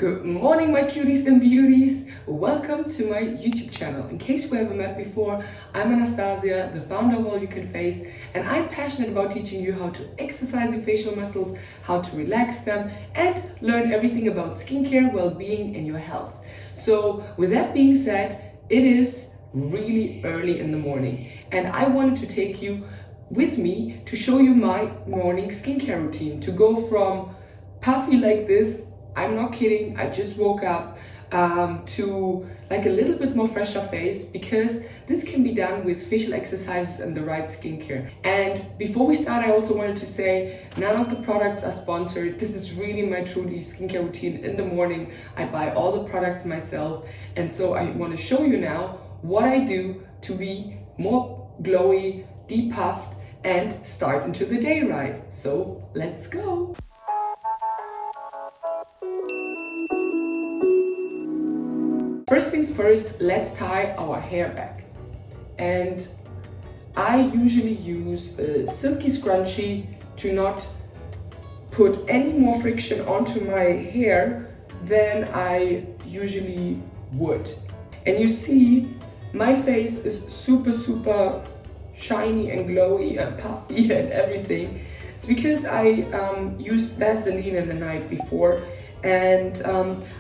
Good morning, my cuties and beauties. Welcome to my YouTube channel. In case we haven't met before, I'm Anastasia, the founder of All You Can Face, and I'm passionate about teaching you how to exercise your facial muscles, how to relax them, and learn everything about skincare, well-being, and your health. So with that being said, it is really early in the morning, and I wanted to take you with me to show you my morning skincare routine, to go from puffy like this, I'm not kidding, I just woke up, to like a little bit more fresher face, because this can be done with facial exercises and the right skincare. And before we start, I also wanted to say none of the products are sponsored. This is really my truly skincare routine in the morning. I buy all the products myself, and so I want to show you now what I do to be more glowy, depuffed, and start into the day right. So let's go. First things first, let's tie our hair back. And I usually use a silky scrunchie to not put any more friction onto my hair than I usually would. And you see, my face is super shiny and glowy and puffy and everything. It's because I used Vaseline in the night before, and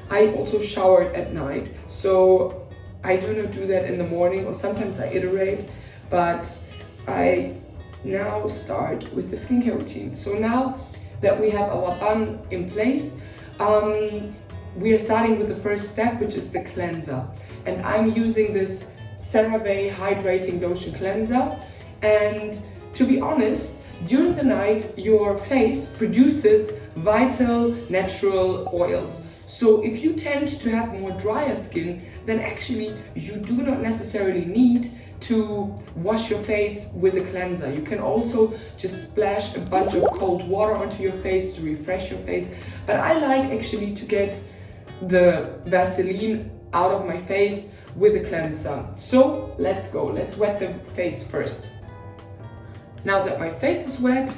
I also showered at night, so I do not do that in the morning, or sometimes I iterate, but I now start with the skincare routine. So now that we have our bun in place, we are starting with the first step, which is the cleanser. And I'm using this CeraVe Hydrating Lotion Cleanser, and to be honest, during the night your face produces vital natural oils. So if you tend to have more drier skin, then actually you do not necessarily need to wash your face with a cleanser. You can also just splash a bunch of cold water onto your face to refresh your face. But I like actually to get the Vaseline out of my face with a cleanser. So let's go, let's wet the face first. Now that my face is wet,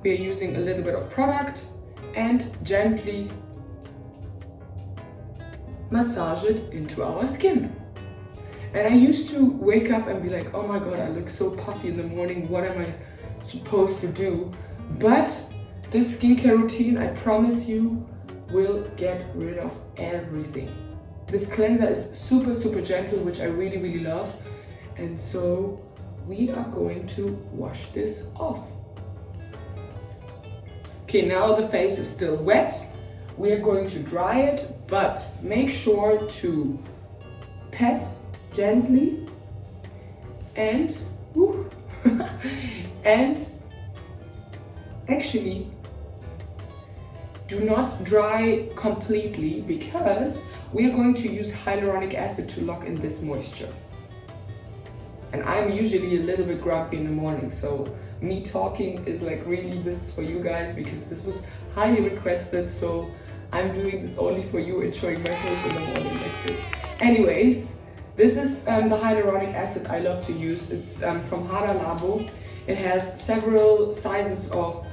we are using a little bit of product and gently massage it into our skin. And I used to wake up and be like, oh my god, I look so puffy in the morning, what am I supposed to do? But this skincare routine, I promise you, will get rid of everything. This cleanser is super gentle, which I really love. And so we are going to wash this off. Okay, now the face is still wet. We are going to dry it, but make sure to pat gently and and actually do not dry completely, because we are going to use hyaluronic acid to lock in this moisture. And I'm usually a little bit grumpy in the morning, so me talking is like really, this is for you guys, because this was highly requested, so I'm doing this only for you and showing my face in the morning like this. Anyways, this is the hyaluronic acid I love to use. It's from Hada Labo. It has several sizes of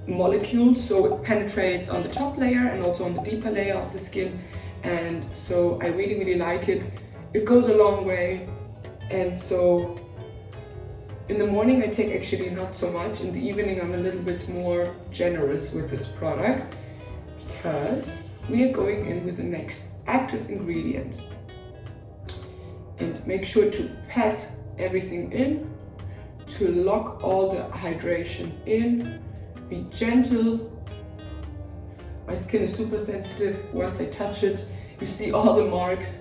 molecules, so it penetrates on the top layer and also on the deeper layer of the skin, and so I really like it. It goes a long way. And so in the morning I take actually not so much. In the evening I'm a little bit more generous with this product, because we are going in with the next active ingredient. And make sure to pat everything in to lock all the hydration in. Be gentle. My skin is super sensitive. Once I touch it, you see all the marks.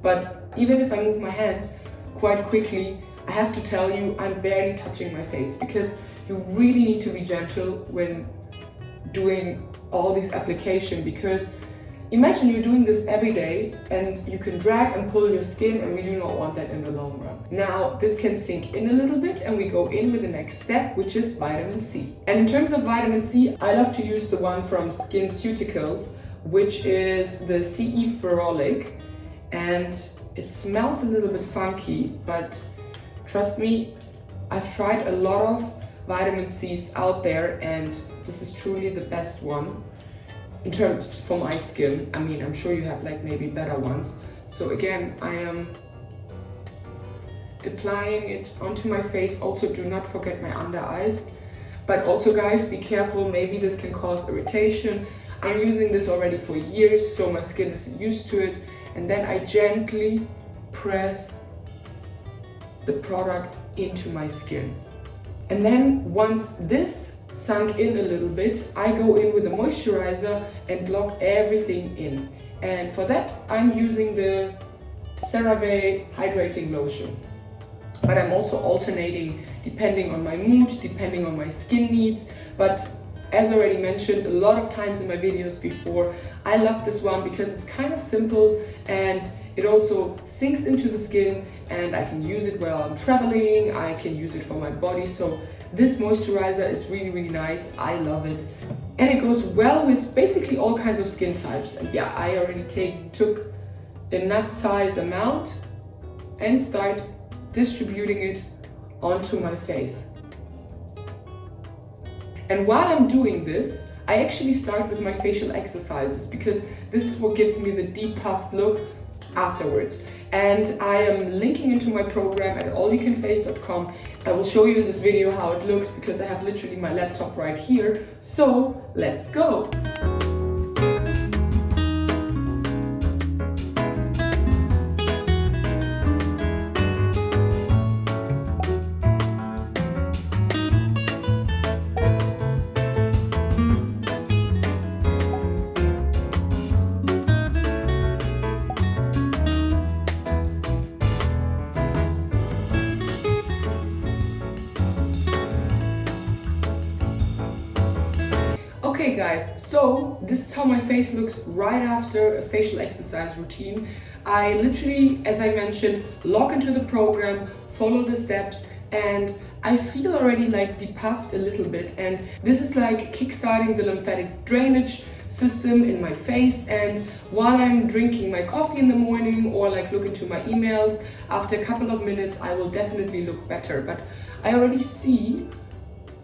But even if I move my hands quite quickly, I have to tell you, I'm barely touching my face, because you really need to be gentle when doing all this application, because imagine you're doing this every day and you can drag and pull your skin, and we do not want that in the long run. Now this can sink in a little bit, and we go in with the next step, which is vitamin C. And in terms of vitamin C, I love to use the one from SkinCeuticals, which is the CE Ferrolic, and it smells a little bit funky, but trust me, I've tried a lot of vitamin C's out there, and this is truly the best one. in terms for my skin. I mean, I'm sure you have like maybe better ones. So again, I am applying it onto my face. Also, do not forget my under eyes. But also guys, be careful, maybe this can cause irritation. I'm using this already for years, so my skin is used to it. And then I gently press the product into my skin. And then once this sunk in a little bit, I go in with a moisturizer and lock everything in. And for that, I'm using the CeraVe Hydrating Lotion. But I'm also alternating depending on my mood, depending on my skin needs. But as already mentioned a lot of times in my videos before, I love this one because it's kind of simple and it also sinks into the skin, and I can use it while I'm traveling, I can use it for my body. So this moisturizer is really, really nice. I love it. And it goes well with basically all kinds of skin types. And yeah, I already took a nut size amount and start distributing it onto my face. And while I'm doing this, I actually start with my facial exercises because this is what gives me the depuffed look afterwards. And I am linking into my program at allyoucanface.com. I will show you in this video how it looks because I have literally my laptop right here. So let's go. Okay guys, so this is how my face looks right after a facial exercise routine. I literally, as I mentioned, log into the program, follow the steps, and I feel already like depuffed a little bit, and this is like kickstarting the lymphatic drainage system in my face. And while I'm drinking my coffee in the morning or like look into my emails, after a couple of minutes I will definitely look better. But I already see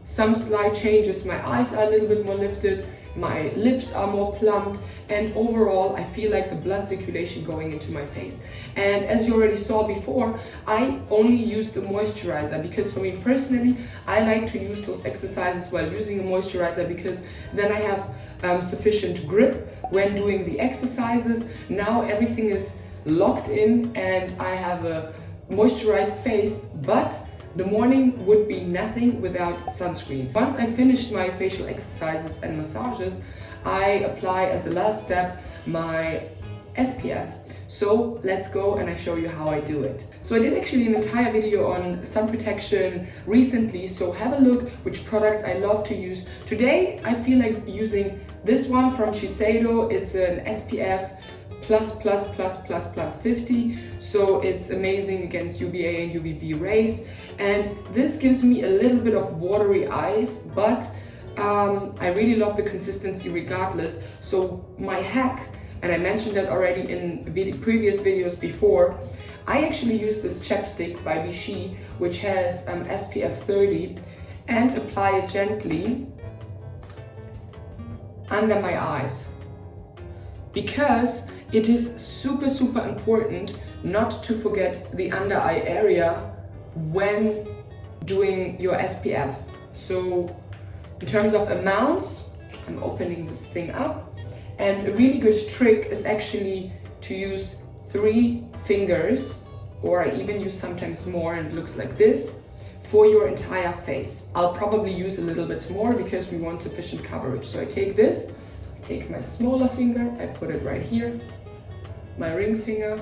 some slight changes. My eyes are a little bit more lifted, my lips are more plumped, and overall I feel like the blood circulation going into my face. And as you already saw before, I only use the moisturizer because for me personally, I like to use those exercises while using a moisturizer because then I have sufficient grip when doing the exercises. Now everything is locked in and I have a moisturized face, but the morning would be nothing without sunscreen. Once I finished my facial exercises and massages, I apply as a last step my SPF. So let's go and I show you how I do it. So I did actually an entire video on sun protection recently, so have a look which products I love to use. Today I feel like using this one from Shiseido. It's an SPF plus 50, so it's amazing against UVA and UVB rays, and this gives me a little bit of watery eyes, but I really love the consistency regardless. So my hack, and I mentioned that already in previous videos before, I actually use this chapstick by Vichy which has SPF 30 and apply it gently under my eyes, because it is super important not to forget the under eye area when doing your SPF. So in terms of amounts, I'm opening this thing up, and a really good trick is actually to use 3 fingers, or I even use sometimes more, and it looks like this, for your entire face. I'll probably use a little bit more because we want sufficient coverage. So I take this, I take my smaller finger, I put it right here, my ring finger,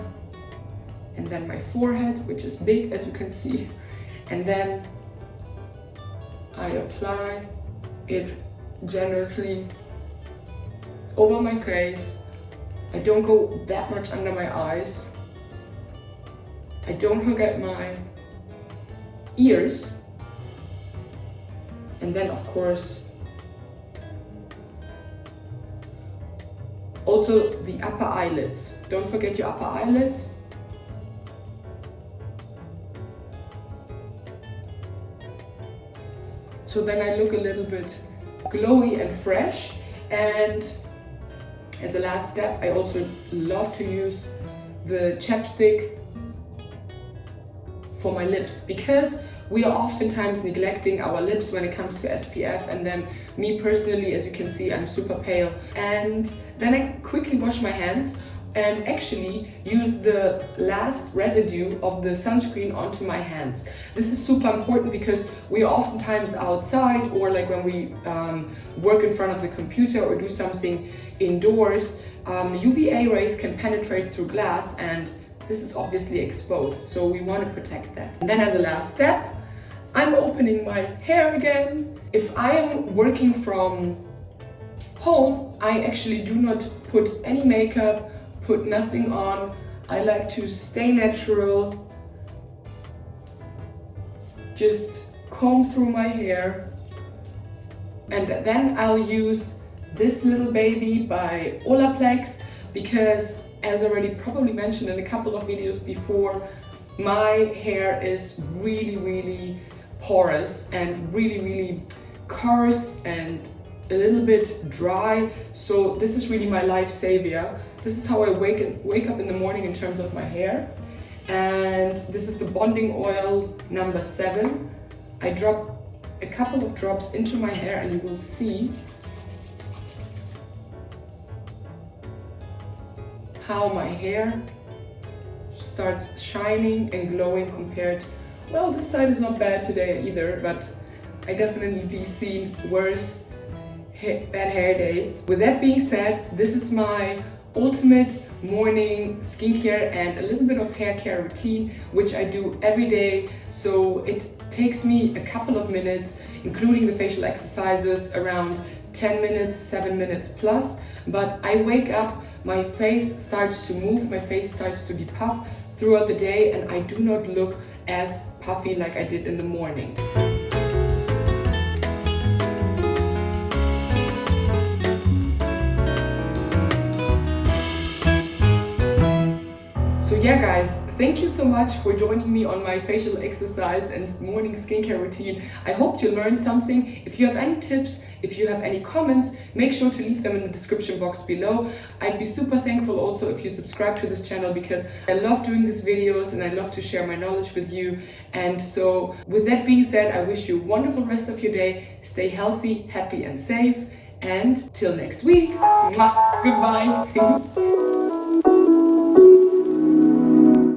and then my forehead, which is big as you can see, and then I apply it generously over my face. I don't go that much under my eyes. I don't forget my ears, and then of course also the upper eyelids. Don't forget your upper eyelids. So then I look a little bit glowy and fresh, and As a last step, I also love to use the chapstick for my lips, because we are oftentimes neglecting our lips when it comes to SPF, and then me personally, as you can see, I'm super pale. And then I quickly wash my hands and actually use the last residue of the sunscreen onto my hands. This is super important because we are oftentimes outside, or like when we work in front of the computer or do something indoors, UVA rays can penetrate through glass, and this is obviously exposed, so we want to protect that. And then as a last step, I'm opening my hair again. If I am working from home, I actually do not put any makeup, put nothing on. I like to stay natural, just comb through my hair, and then I'll use this little baby by Olaplex, because as already probably mentioned in a couple of videos before, my hair is really porous and really coarse and a little bit dry, so this is really my life savior. This is how I wake up in the morning in terms of my hair. And this is the bonding oil number 7. I drop a couple of drops into my hair and you will see how my hair starts shining and glowing compared, well, this side is not bad today either, but I definitely seen worse bad hair days. With that being said, this is my ultimate morning skincare and a little bit of hair care routine, which I do every day. So it takes me a couple of minutes, including the facial exercises, around 10 minutes, 7 minutes plus. But I wake up, my face starts to move, my face starts to depuff throughout the day, and I do not look as puffy like I did in the morning. So yeah guys, thank you so much for joining me on my facial exercise and morning skincare routine. I hope you learned something. If you have any tips, if you have any comments, make sure to leave them in the description box below. I'd be super thankful also if you subscribe to this channel, because I love doing these videos and I love to share my knowledge with you. And so with that being said, I wish you a wonderful rest of your day. Stay healthy, happy and safe, and till next week, mwah, goodbye.